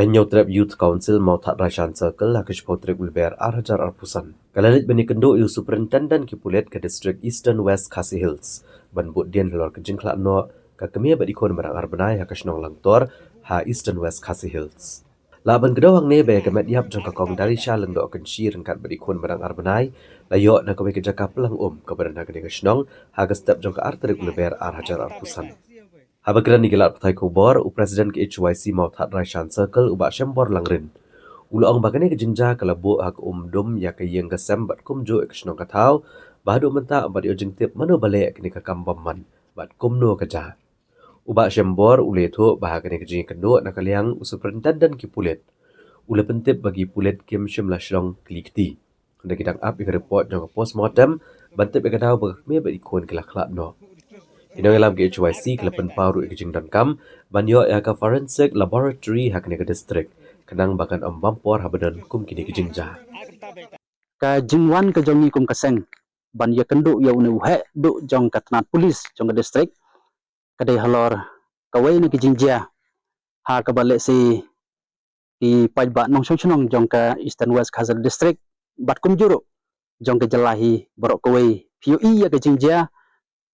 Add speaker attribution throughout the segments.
Speaker 1: Kanyo trap Youth Council mau tak Rashan Circle lah kishpo trip ulber arhajar arpusan. Kalalit bani kendo yu superintendent kipulet ke district Eastern West Khasi Hills. Ban bud dian lor ke jingklak no ka kemia badi kon marang arbanai ha kashnong langtor ha Eastern West Khasi Hills. Laban kedawang ne be kemet yap jong ka kong dari sha leng do kan shir kat badi kon marang arbanai la yo na ka ke jaka pelang ka barana ke kashnong ha ka step jong ka artrik ulber arhajar arpusan. Habagran nigelat patai kubor u presiden ke HYC mau that Rashan Circle u bak shembor langrin. Uluang bagane ke jinja kalabu hak dum ya ke yang kesem bat kumjo ek shnong katau badu menta bat yo jingtip mano bale ke ni ka kambamman bat kumno kaja. U bak shembor ule thu bahag ne ke jing kendo na kaliang u superintendent ki pulet. Ule pentip bagi pulet kim shimla shlong klikti. Kena kita up ik report jong postmortem bantip ek katau bag me bat ikon kelak no. Inang alam ke HYC kelepen paru ikjing dan kam banyo ya ka forensic laboratory hak ne ke district kenang bakan bampor habadan kum kini ke jingja
Speaker 2: ka jingwan ka jongi kum kaseng ban ya kendo ya une uhe du jong ka tanat polis jong ka district kadai halor ka wei ne ke jingja ha ka bale si di pajba nong shong jong ka Eastern West Khasi district bat kum juro jong ka jalahi borok ka wei PUE ya ka jingja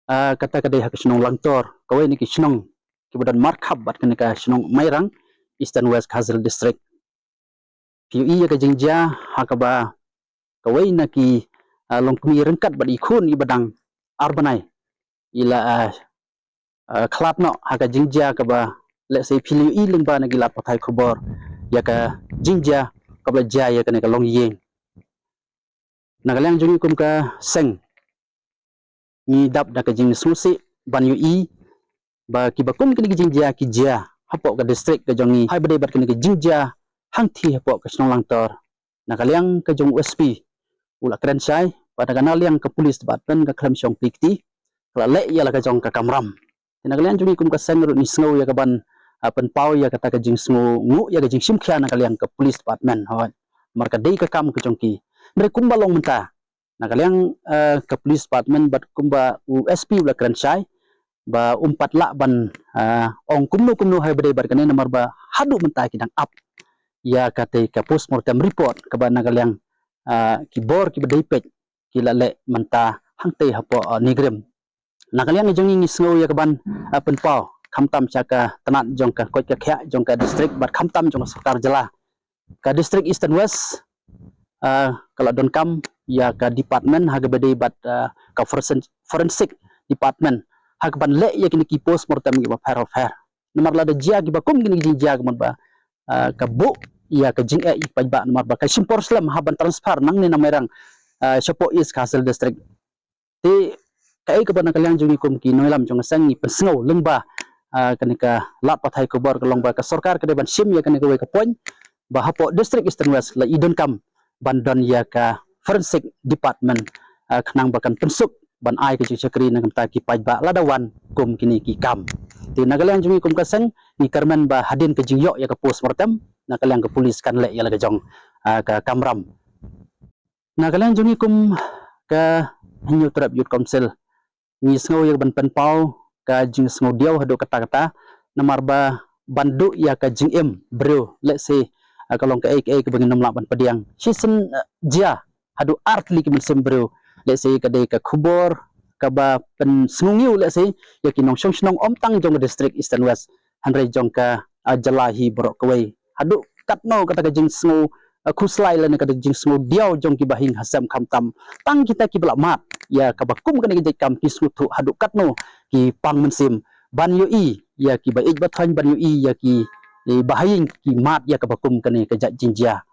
Speaker 2: kata kadai hak shnong langtor kawai ni ki shnong ki badan markhab bat kene ka shnong mairang Eastern West Khasi district PUE ya ka jingja hakaba kawai na ki longkmi rengkat bat ikhun i badang arbanai ila khlap no haka jingja kaba let's say PUE lengba na gilat pathai khobor ya ka jingja kabla ja ya kene ka long yeng nagalang jungi kum ka seng ni dap da ka jing susi ban yu i ba ki bakum kini jing ja ki ja hapok ka district ka jongi hai bade bat kini jing ja hang thi hapok ka snong langtor na kaliang ka jong USP ula kren sai pada kanal yang ke polis bat pen ka kram syong pikti kala le ya la ka jong ka kamram na kaliang jungi kum ka seng ru ni snow ya ka ban pen pau ya kata ka jing snow ngu ya ka jing sim khia na kaliang ka polis department hawan marka dei ka kam ka jong ki mere kumbalong menta na kaliang ke police department bat kumba USP ula kran sai ba umpat la ban ong kumno hai bade bar kane namar ba hadu menta kidang up ya kate ka postmortem report ka ba na kaliang ki bor ki badai pek ki la le menta hangte hapo nigrem na kaliang jongi ngisngo ya ka ban pen pau khamtam chaka tanat jong ka koi ka khya jong ka district bat khamtam jong sarkar jala ka district Eastern West kalau don kam ya ka department haga bade bat ka forensic department hag ban le ya kini ki postmortem gi ba fair of hair nomor la da jia gi ba kum gini gi jia gi ba ka bu ya ka jing i pajba nomor ba ka simpor slam ha ban transfer nang ni namerang Shopo East Khasi district ti kai ka ban kalyang jungi kum ki noilam jong sang ni pensngo lengba kanika lat pathai ko bor ka long ba ka sarkar ka de ban sim ya kanika we ka poin ba hapo district Eastern West la idon kam bandon ya ka forensic department khnang bakan pensuk ban ai ke chakri nang ta ki pajba ladawan kum kini ki kam ti nagalang jungi kum kaseng ni karman ba hadin ke jingyo ya ka postmortem nagalang ke polis kan le ya la jong ka kamram nagalang jungi kum ka hinyo trap youth council ni sngo ya ban pen pau ka jing sngo diaw hado kata namar ba bandu ya ka jing em bro let's say kalong ka ke bangin namla ban padiang season jia hadu art li ki sembro let's say ka dei ka khubor ka ba pen snungiu let's say ya ki nong snong omtang jong district Eastern West hanre jong ka jalahi borok kawai hadu katno kata ka jing sngo khuslai la ka jing sngo diaw jong ki bahing hasam khamtam tang kita ki bla mat ya ka bakum ka ni kam ki smutu hadu katno ki pang mensim ban yu i ya ki ba ej bathan ban yu i ya ki bahaying ki mat ya ka bakum ka ni ka jinjia